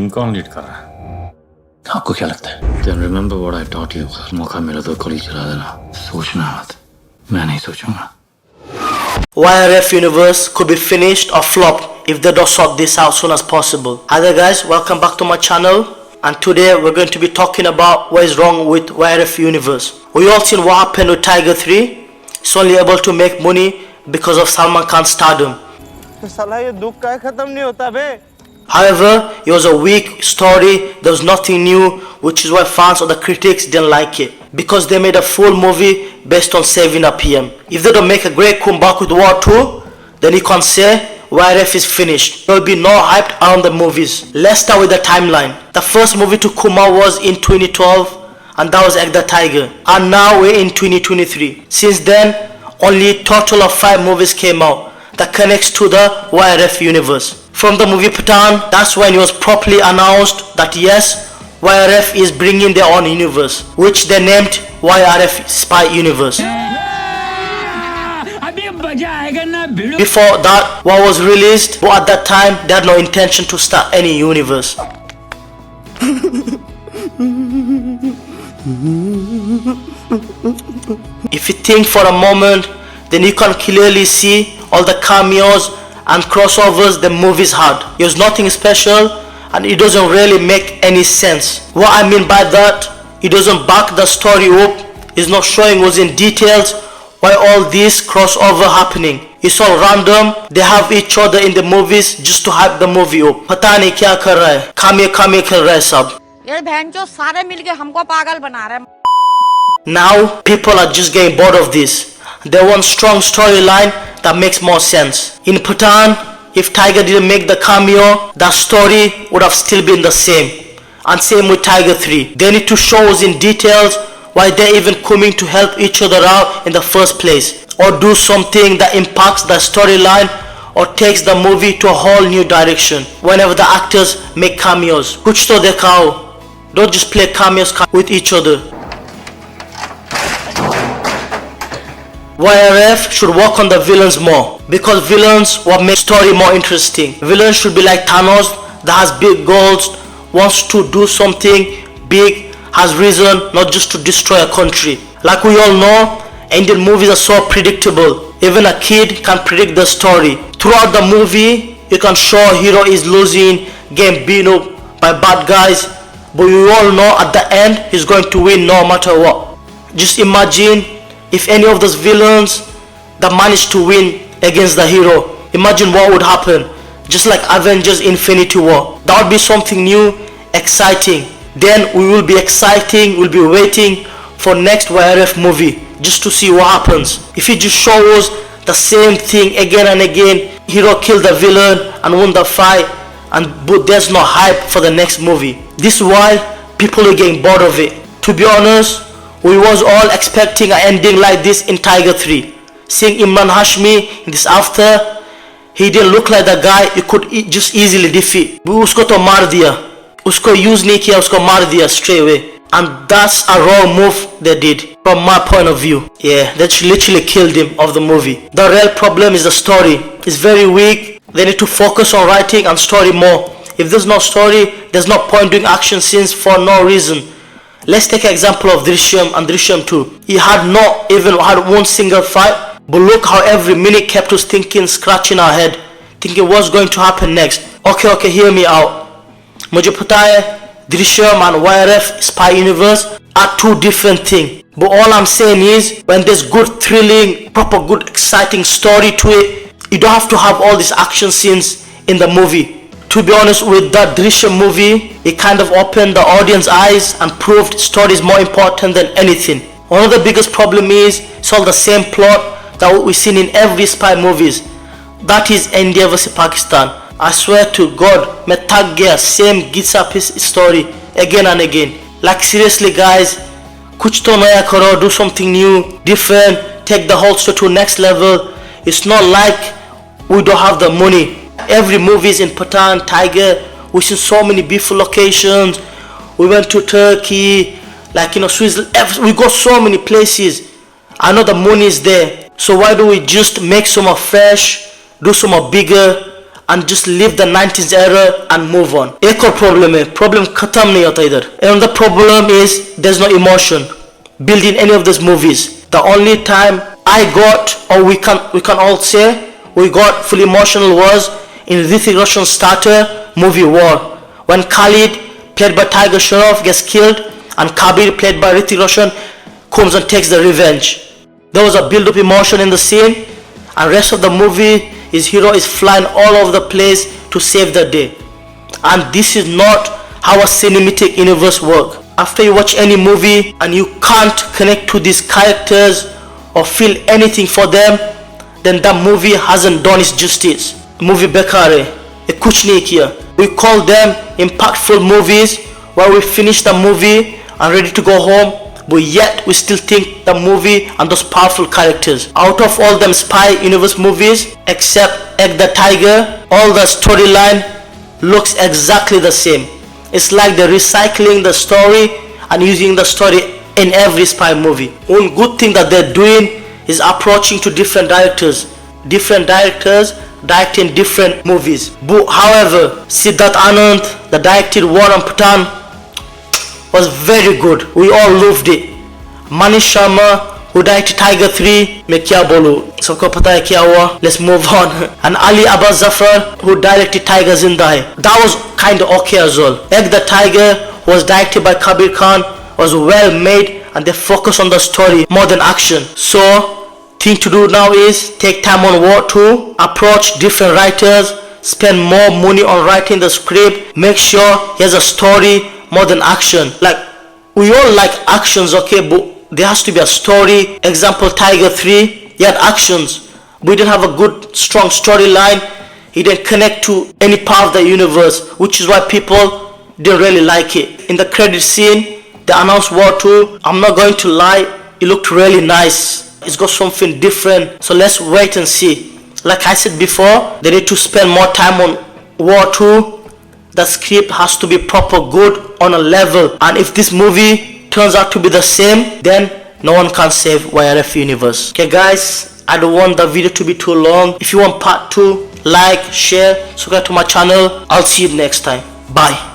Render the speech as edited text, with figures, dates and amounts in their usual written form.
Team कौन lead कर रहा है? आपको क्या लगता है? Then remember what I taught you. मौका मिला तो गोली चला देना, सोचना मत. मैं नहीं सोचूंगा. YRF universe could be finished or flopped if they don't sort this out soon as possible. Hi there guys, welcome back to my channel, and today we're going to be talking about what is wrong with YRF universe. We all seen what happened with Tiger 3. It's only able to make money because of Salman Khan's stardom. However, it was a weak story, there was nothing new, which is why fans or the critics didn't like it. Because they made a full movie based on saving a PM. If they don't make a great comeback with War 2, then you can't say YRF is finished. There will be no hype around the movies. Let's start with the timeline. The first movie to come out was in 2012, and that was Egg the Tiger. And now we're in 2023. Since then, only a total of 5 movies came out that connects to the YRF universe. From the movie Pathan, that's when it was properly announced that yes, YRF is bringing their own universe, which they named YRF Spy universe. Before that, what was released, but at that time, they had no intention to start any universe. If you think for a moment, then you can clearly see all the cameos and crossovers the movies had. It was nothing special, and it doesn't really make any sense. What I mean by that, it doesn't back the story up. It's not showing us in details why all this crossover happening. It's all random. They have each other in the movies just to hype the movie up. पता नहीं क्या कर रहा है, खामियां कर रहा है सब. ये बहनचोद सारे मिलके हमको पागल बना रहे हैं. Now people are just getting bored of this. They want strong storyline that makes more sense. In Pathan, if Tiger didn't make the cameo, that story would have still been the same. And same with Tiger 3. They need to show us in details why they're even coming to help each other out in the first place. Or do something that impacts the storyline or takes the movie to a whole new direction. Whenever the actors make cameos. Kuch to dekhao. Don't just play cameos with each other. YRF should work on the villains more, because villains will make story more interesting. Villains should be like Thanos, that has big goals, wants to do something big, has reason not just to destroy a country. Like we all know, Indian movies are so predictable. Even a kid can predict the story. Throughout the movie, you can show a hero is losing, getting beaten up by bad guys, but you all know at the end he's going to win no matter what. Just imagine if any of those villains that managed to win against the hero, imagine what would happen. Just like Avengers Infinity War. That would be something new, exciting. Then we will be exciting, we'll be waiting for next YRF movie just to see what happens. If you just show us the same thing again and again, hero killed the villain and won the fight, but there's no hype for the next movie. This is why people are getting bored of it. To be honest, we was all expecting an ending like this in Tiger 3. Seeing Imran Hashmi in this after, he didn't look like the guy you could just easily defeat. Usko to maar diya. Usko use nahi kiya, usko maar diya straight away. And that's a wrong move they did, from my point of view. Yeah, they literally killed him of the movie. The real problem is the story. It's very weak. They need to focus on writing and story more. If there's no story, there's no point doing action scenes for no reason. Let's take an example of Drishyam and Drishyam 2. He had not even had one single fight, but look how every minute kept us thinking, scratching our head, thinking what's going to happen next. Okay, hear me out. Mujhe pata hai, Drishyam and YRF Spy universe are two different things. But all I'm saying is, when there's good thrilling, proper good exciting story to it, you don't have to have all these action scenes in the movie. To be honest, with that Drishyam movie, it kind of opened the audience eyes and proved story is more important than anything. One of the biggest problem is, it's all the same plot that we've seen in every spy movies. That is India vs Pakistan. I swear to God, मैं थक गया same gitsa piece story again and again. Like seriously guys, कुछ तो नया करो, do something new, different, take the whole story to next level. It's not like we don't have the money. Every movie is in Pathan, Tiger. We've seen so many beautiful locations. We went to Turkey, like Switzerland. We go so many places. I know the money is there. So why do we just make some more fresh, do some more bigger, and just leave the 90s era and move on. एक और problem है, problem खत्म नहीं होता इधर. And the problem is there's no emotion built in any of these movies. The only time I got, or we can all say we got full emotional was in Hrithik Roshan's starter movie War, when Khalid, played by Tiger Shroff, gets killed and Kabir, played by Hrithik Roshan, comes and takes the revenge. There was a build-up emotion in the scene, and rest of the movie his hero is flying all over the place to save the day. And this is not how a cinematic universe works. After you watch any movie and you can't connect to these characters or feel anything for them, then that movie hasn't done its justice. Movie बेकार है, ये कुछ नहीं किया. We call them impactful movies where we finish the movie and ready to go home, but yet we still think the movie and those powerful characters. Out of all them spy universe movies, except Egg the Tiger, all the storyline looks exactly the same. It's like they're recycling the story and using the story in every spy movie. One good thing that they're doing is approaching to different directors directing different movies. But however, Siddharth Anand, that directed War and Pathan, was very good. We all loved it. Manish Sharma, who directed Tiger 3, मैं क्या बोलूं, सबको पता है क्या हुआ. Let's move on. And Ali Abbas Zafar, who directed Tiger Zinda hai, that was kind of okay as well. Egg the Tiger was directed by Kabir Khan, was well made, and they focus on the story more than action. So thing to do now is take time on War 2, approach different writers, spend more money on writing the script, make sure he has a story more than action. Like, we all like actions, okay, but there has to be a story. Example, Tiger 3, he had actions, but he didn't have a good strong storyline. He didn't connect to any part of the universe, which is why people didn't really like it. In the credit scene, they announced War 2. I'm not going to lie, it looked really nice. It's got something different, so let's wait and see. Like I said before, they need to spend more time on War 2. The script has to be proper good on a level, and if this movie turns out to be the same, then no one can save YRF universe. Okay guys, I don't want the video to be too long. If you want part 2, like, share, subscribe to my channel. I'll see you next time. Bye.